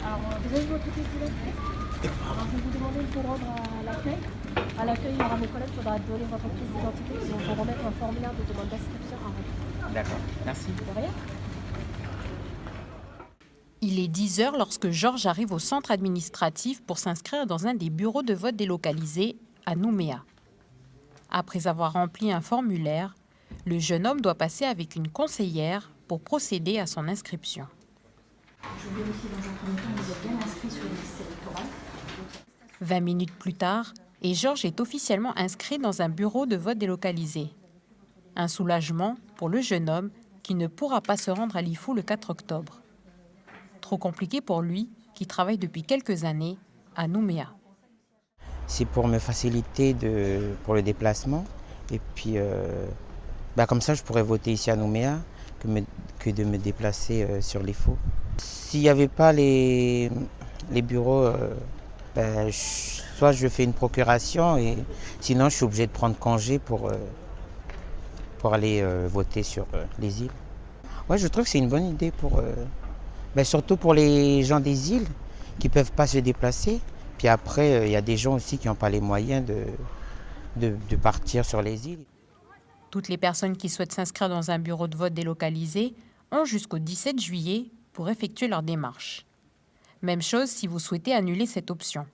Alors, vous avez votre pièce d'identité? Alors, je vais vous demander de vous rendre à l'accueil. À l'accueil, il y aura mes collègues, il faudra donner votre pièce d'identité. Ils vont vous remettre un formulaire de demande d'inscription à remplir. D'accord, merci. De rien. Il est 10 heures lorsque Georges arrive au centre administratif pour s'inscrire dans un des bureaux de vote délocalisés à Nouméa. Après avoir rempli un formulaire, le jeune homme doit passer avec une conseillère pour procéder à son inscription. Je vous vérifie dans un premier temps que vous êtes bien inscrit sur les listes électorales. 20 minutes plus tard, et Georges est officiellement inscrit dans un bureau de vote délocalisé. Un soulagement pour le jeune homme qui ne pourra pas se rendre à Lifou le 4 octobre. Trop compliqué pour lui, qui travaille depuis quelques années à Nouméa. C'est pour me faciliter pour le déplacement. Et puis, comme ça, je pourrais voter ici à Nouméa que de me déplacer sur Lifou. S'il n'y avait pas les bureaux, soit je fais une procuration, et sinon je suis obligé de prendre congé pour aller voter sur les îles. Ouais, je trouve que c'est une bonne idée surtout pour les gens des îles qui ne peuvent pas se déplacer. Puis après, il y a des gens aussi qui n'ont pas les moyens de partir sur les îles. Toutes les personnes qui souhaitent s'inscrire dans un bureau de vote délocalisé ont jusqu'au 17 juillet pour effectuer leur démarche. Même chose si vous souhaitez annuler cette option.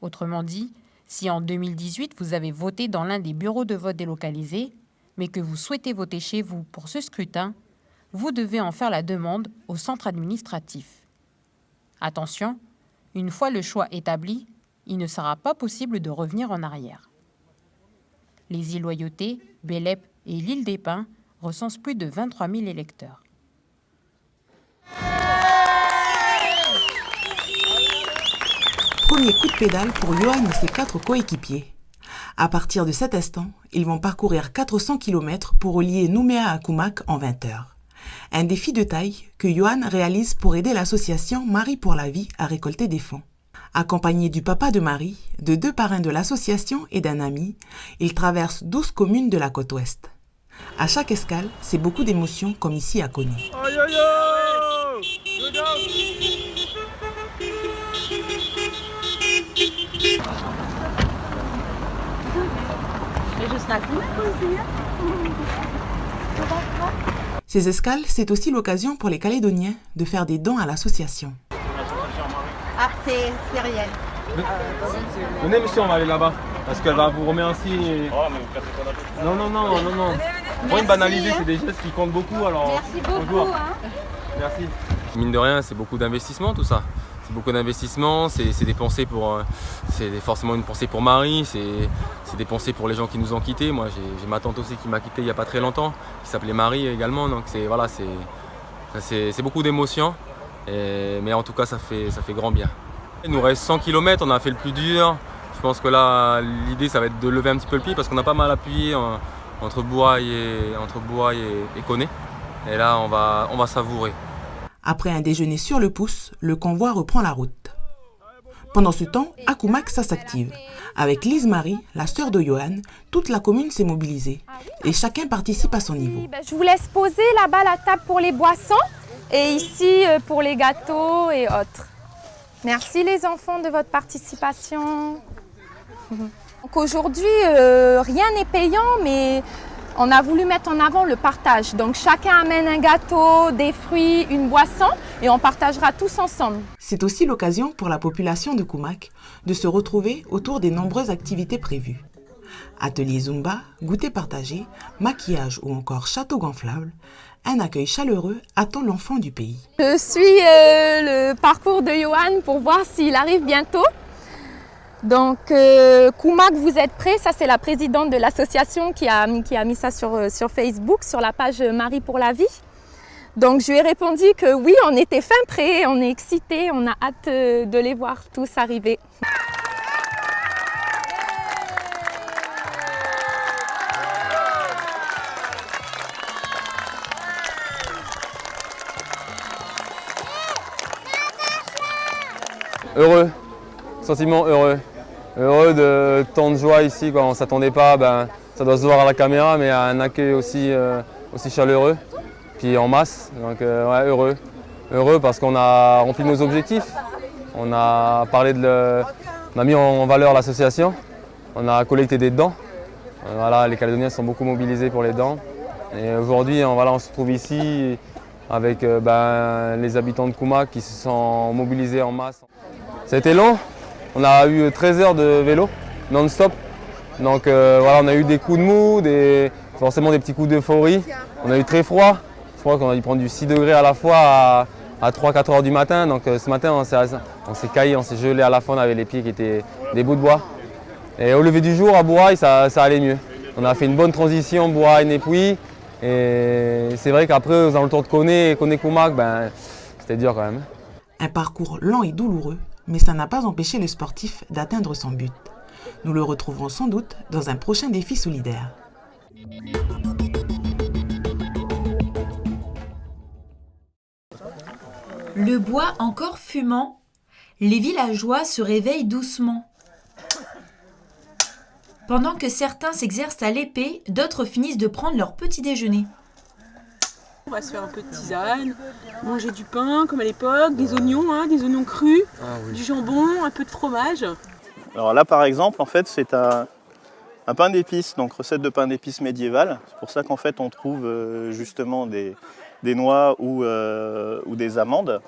Autrement dit, si en 2018 vous avez voté dans l'un des bureaux de vote délocalisés, mais que vous souhaitez voter chez vous pour ce scrutin, vous devez en faire la demande au centre administratif. Attention, une fois le choix établi, il ne sera pas possible de revenir en arrière. Les îles Loyauté, Bélep et l'île des Pins recensent plus de 23 000 électeurs. Premier coup de pédale pour Johan et ses 4 coéquipiers. À partir de cet instant, ils vont parcourir 400 km pour relier Nouméa à Koumak en 20 heures. Un défi de taille que Johan réalise pour aider l'association Marie pour la vie à récolter des fonds. Accompagné du papa de Marie, de 2 parrains de l'association et d'un ami, il traverse 12 communes de la côte ouest. À chaque escale, c'est beaucoup d'émotions comme ici à Kony. Ces escales, c'est aussi l'occasion pour les Calédoniens de faire des dons à l'association. Ah, c'est réel. Venez monsieur, on va aller là-bas, parce qu'elle va vous remercier. Non. Pour une banaliser, c'est des gestes qui comptent beaucoup. Alors, merci beaucoup. Merci. Mine de rien, c'est beaucoup d'investissement tout ça. C'est beaucoup d'investissement, c'est des pensées c'est forcément une pensée pour Marie, c'est des pensées pour les gens qui nous ont quittés. Moi, j'ai ma tante aussi qui m'a quitté il n'y a pas très longtemps, qui s'appelait Marie également. Donc c'est beaucoup d'émotions, mais en tout cas, ça fait grand bien. Il nous reste 100 km, on a fait le plus dur. Je pense que là, l'idée, ça va être de lever un petit peu le pied parce qu'on a pas mal appuyé entre Bourail et Koné. Et là, on va savourer. Après un déjeuner sur le pouce, le convoi reprend la route. Pendant ce temps, à Koumak, ça s'active. Avec Lise-Marie, la sœur de Johan, toute la commune s'est mobilisée. Et chacun participe à son niveau. Je vous laisse poser là-bas la table pour les boissons et ici pour les gâteaux et autres. Merci les enfants de votre participation. Donc aujourd'hui, rien n'est payant, mais on a voulu mettre en avant le partage. Donc chacun amène un gâteau, des fruits, une boisson et on partagera tous ensemble. C'est aussi l'occasion pour la population de Koumak de se retrouver autour des nombreuses activités prévues. Atelier Zumba, goûter partagé, maquillage ou encore château gonflable, un accueil chaleureux attend l'enfant du pays. Je suis le parcours de Johan pour voir s'il arrive bientôt. Donc, Koumak, vous êtes prêts? Ça, c'est la présidente de l'association qui a mis ça sur Facebook, sur la page Marie pour la vie. Donc, je lui ai répondu que oui, on était fin prêts, on est excités, on a hâte de les voir tous arriver. Heureux, sentiment heureux. Heureux de tant de joie ici, quoi. On ne s'attendait pas, ça doit se voir à la caméra, mais à un accueil aussi chaleureux, puis en masse, donc ouais, heureux. Heureux parce qu'on a rempli nos objectifs. On a on a mis en valeur l'association. On a collecté des dents. Voilà, les Calédoniens sont beaucoup mobilisés pour les dents. Et aujourd'hui, voilà, on se trouve ici avec les habitants de Koumak qui se sont mobilisés en masse. C'était long. On a eu 13 heures de vélo non-stop. Donc voilà, on a eu des coups de mou, forcément des petits coups d'euphorie. On a eu très froid. Je crois qu'on a dû prendre du 6 degrés à la fois à 3-4 heures du matin. Donc ce matin, on s'est caillé, on s'est gelé à la fois, on avait les pieds qui étaient des bouts de bois. Et au lever du jour, à Bourail, ça allait mieux. On a fait une bonne transition, Bourail-Népouy. Et c'est vrai qu'après, aux alentours de Koné-Koumak, c'était dur quand même. Un parcours lent et douloureux, mais ça n'a pas empêché le sportif d'atteindre son but. Nous le retrouverons sans doute dans un prochain défi solidaire. Le bois encore fumant, les villageois se réveillent doucement. Pendant que certains s'exercent à l'épée, d'autres finissent de prendre leur petit déjeuner. On va se faire un peu de tisane, manger du pain comme à l'époque, des oignons crus, du jambon, un peu de fromage. Alors là par exemple, en fait, c'est un pain d'épices, donc recette de pain d'épices médiévale. C'est pour ça qu'en fait on trouve justement des noix ou des amandes.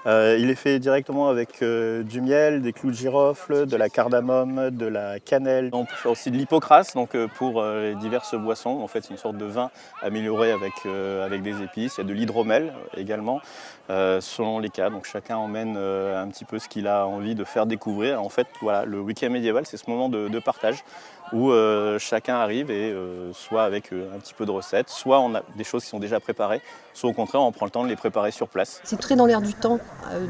Il est fait directement avec du miel, des clous de girofle, de la cardamome, de la cannelle. On peut faire aussi de l'hypocrase pour les diverses boissons. En fait, c'est une sorte de vin amélioré avec des épices. Il y a de l'hydromel également, selon les cas. Donc chacun emmène un petit peu ce qu'il a envie de faire découvrir. En fait, voilà, le week-end médiéval, c'est ce moment de partage où chacun arrive et soit avec un petit peu de recettes, soit on a des choses qui sont déjà préparées, soit au contraire on prend le temps de les préparer sur place. C'est très dans l'air du temps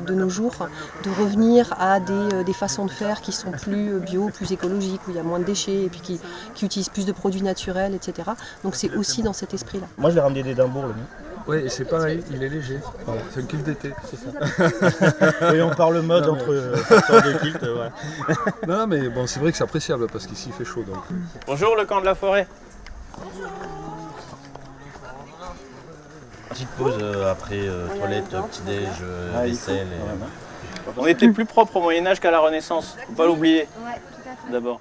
de nos jours de revenir à des façons de faire qui sont plus bio, plus écologiques, où il y a moins de déchets et puis qui utilisent plus de produits naturels, etc. Donc c'est aussi dans cet esprit-là. Moi je l'ai ramené d'Édimbourg le mien. Oui, et c'est pareil, il est léger. Voilà, c'est un kilt d'été. C'est ça. Et on parle mode entre facteurs de kilt. Voilà. Non, mais bon, c'est vrai que c'est appréciable parce qu'ici il fait chaud. Donc. Bonjour le camp de la forêt. Petite pause après toilette, petit-déj, vaisselle. On était plus propre au Moyen-Âge qu'à la Renaissance, faut pas l'oublier. Ouais, tout à fait. D'abord.